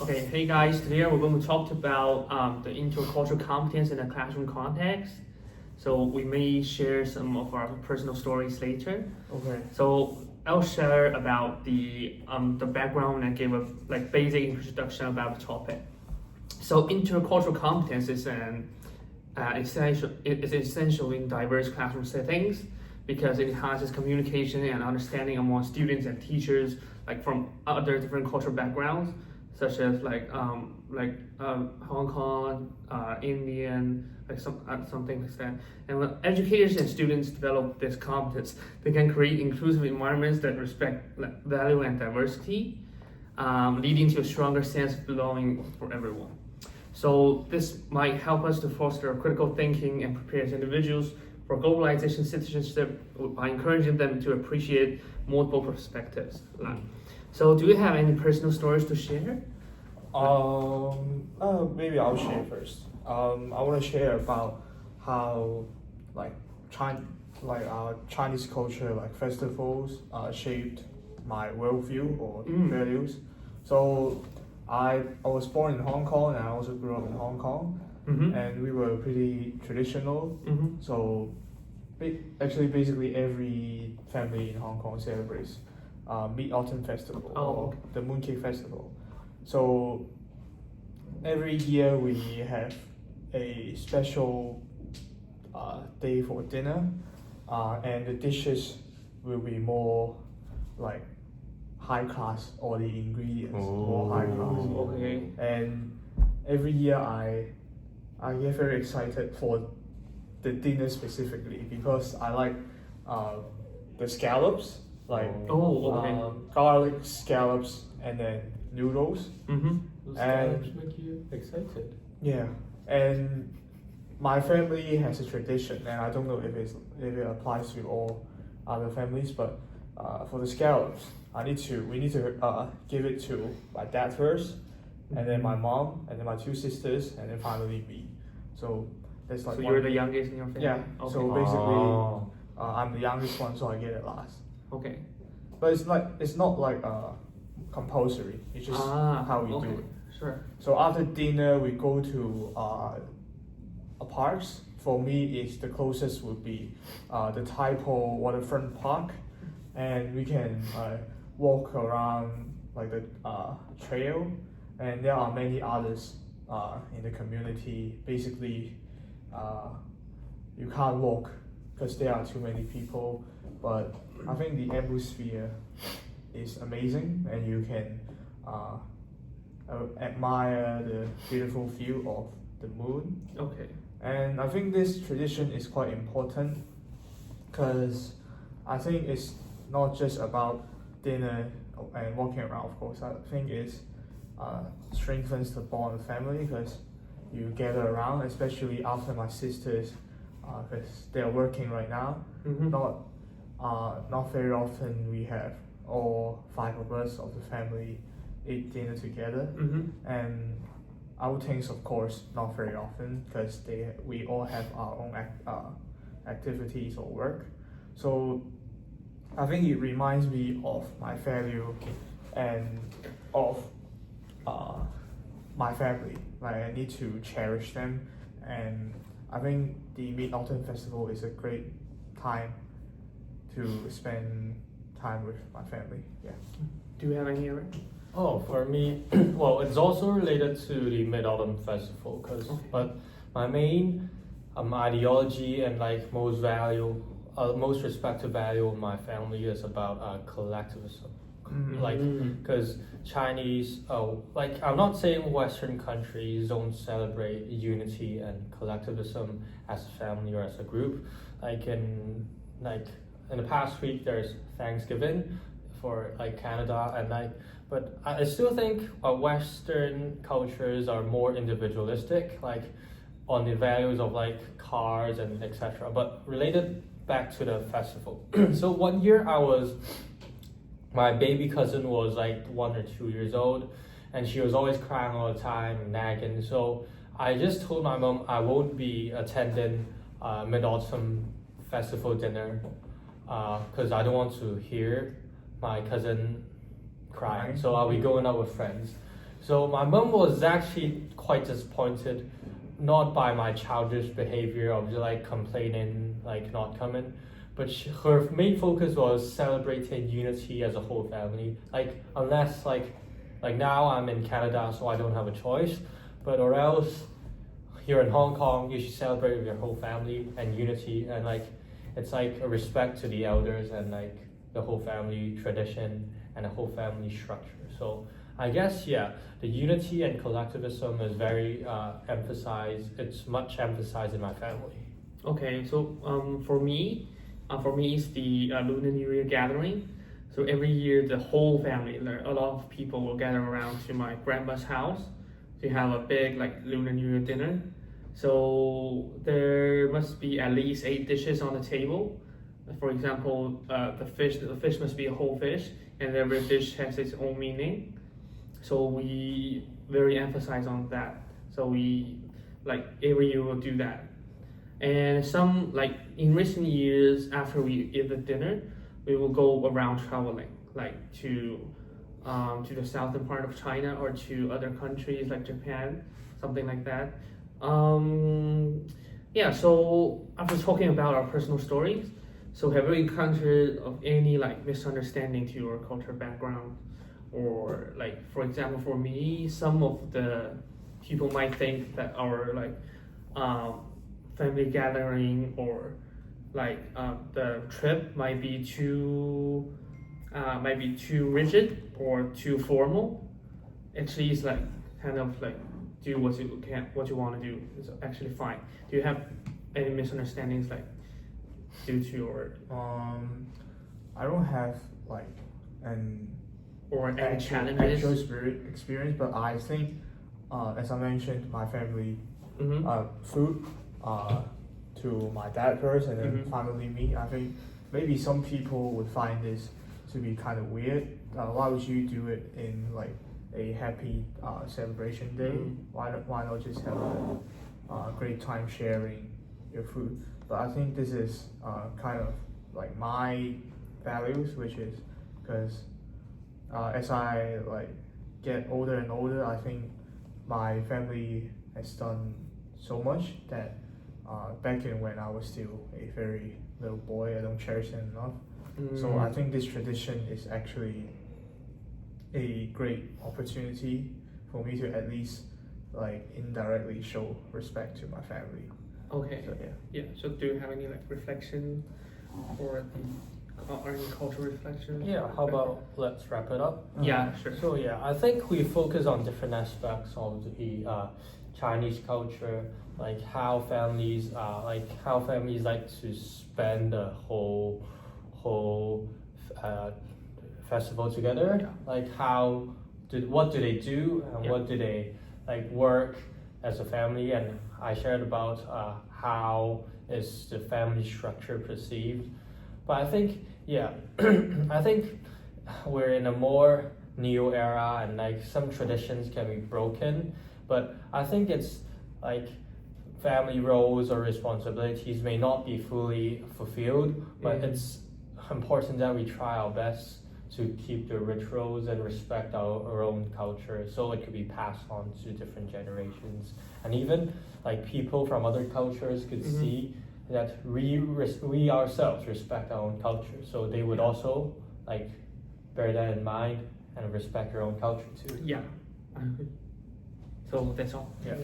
Okay, hey guys, today we're going to talk about the intercultural competence in a classroom context. So we may share some of our personal stories later. Okay. So I'll share about the background and give a basic introduction about the topic. So intercultural competence is essential in diverse classroom settings because it enhances communication and understanding among students and teachers from other different cultural backgrounds, such as Hong Kong, Indian, something like that. And when educators and students develop this competence, they can create inclusive environments that respect value and diversity, leading to a stronger sense of belonging for everyone. So this might help us to foster critical thinking and prepare individuals for globalization citizenship by encouraging them to appreciate multiple perspectives. So do you have any personal stories to share? Maybe I'll share first. I want to share about how Chinese culture, festivals, shaped my worldview or values. So I was born in Hong Kong and I also grew up in Hong Kong, and we were pretty traditional. So basically every family in Hong Kong celebrates Mid-Autumn Festival or the Mooncake Festival. So every year we have a special day for dinner, and the dishes will be more high class, or the ingredients more high class. Okay. And every year I get very excited for the dinner specifically because I like the scallops, garlic scallops, and then noodles. Those scallops make you excited. Yeah, and my family has a tradition, and I don't know if it applies to all other families, but for the scallops, we need to give it to my dad first, and then my mom, and then my two sisters, and then finally me. So that's So you're the youngest in your family? Yeah. Okay. So basically, I'm the youngest one, so I get it last. Okay. But it's not compulsory. It's just how we do it. Sure. So after dinner, we go to a parks. For me, the closest would be the Taipo Waterfront Park, and we can walk around the trail, and there are many others in the community. Basically, you can't walk because there are too many people, but I think the atmosphere is amazing, and you can admire the beautiful view of the moon. Okay. And I think this tradition is quite important because I think it's not just about dinner and walking around. Of course, I think it strengthens the bond of family because you gather around, especially after my sisters, because they're working right now. Not very often we have all 5 of us of the family eat dinner together, and outings, of course, not very often because we all have our own activities or work. So I think it reminds me of my value and of my family. I need to cherish them, and I think the Mid-Autumn Festival is a great time to spend time with my family. Yeah. Do you have any, Eric? Oh, for me, well, it's also related to the Mid-Autumn Festival, but my main ideology and most respected value of my family is about collectivism. Because Chinese, I'm not saying Western countries don't celebrate unity and collectivism as a family or as a group. In the past week, there's Thanksgiving for Canada, but I still think Western cultures are more individualistic, on the values of cars and etc. But related back to the festival. So one year my baby cousin was 1 or 2 years old, and she was always crying all the time and nagging. So I just told my mom I won't be attending Mid-Autumn Festival dinner because I don't want to hear my cousin crying. So I'll be going out with friends. So my mom was actually quite disappointed, not by my childish behavior of like complaining, like not coming, but her main focus was celebrating unity as a whole family. Like unless like now I'm in Canada, so I don't have a choice, but or else here in Hong Kong, you should celebrate with your whole family and unity, and like it's like a respect to the elders and like the whole family tradition and the whole family structure. So I guess yeah, the unity and collectivism is very emphasized. It's much emphasized in my family. Okay, so for me it's the Lunar New Year gathering. So every year the whole family, like a lot of people will gather around to my grandma's house to have a big like Lunar New Year dinner. So there must be at least 8 dishes on the table. For example, the fish must be a whole fish, and every dish has its own meaning. So we very emphasize on that. So we like every year we'll do that. And some like in recent years, after we eat the dinner, we will go around traveling, like to the southern part of China or to other countries like Japan, something like that. Yeah. So after talking about our personal stories, so have you encountered of any like misunderstanding to your cultural background, or like for example for me, some of the people might think that our like family gathering or like the trip might be too rigid or too formal. Actually, it's like kind of like do what you want to do. It's actually fine. Do you have any misunderstandings like due to your I don't have like an or any actual challenges? experience, but I think as I mentioned, my family food to my dad first, and then finally me. I think maybe some people would find this to be kind of weird. Why would you do it in like a happy celebration day? Why not just have a great time sharing your food? But I think this is kind of like my values, which is because as I like get older and older, I think my family has done so much that back in when I was still a very little boy, I don't cherish them enough. So I think this tradition is actually a great opportunity for me to at least like indirectly show respect to my family. Okay. So, Yeah. So do you have any like reflection or any cultural reflection? Yeah, how about let's wrap it up? Yeah, sure. So yeah, I think we focus on different aspects of the Chinese culture, like how families like to spend the whole festival together. Yeah. Like what do they do and what do they like work as a family, and I shared about how is the family structure perceived. But I think I think we're in a more new era, and like some traditions can be broken, but I think it's like family roles or responsibilities may not be fully fulfilled, but it's important that we try our best to keep the rituals and respect our own culture, so it could be passed on to different generations, and even like people from other cultures could see that we ourselves respect our own culture, so they would also like bear that in mind and respect their own culture too. Yeah. So that's all. Yeah.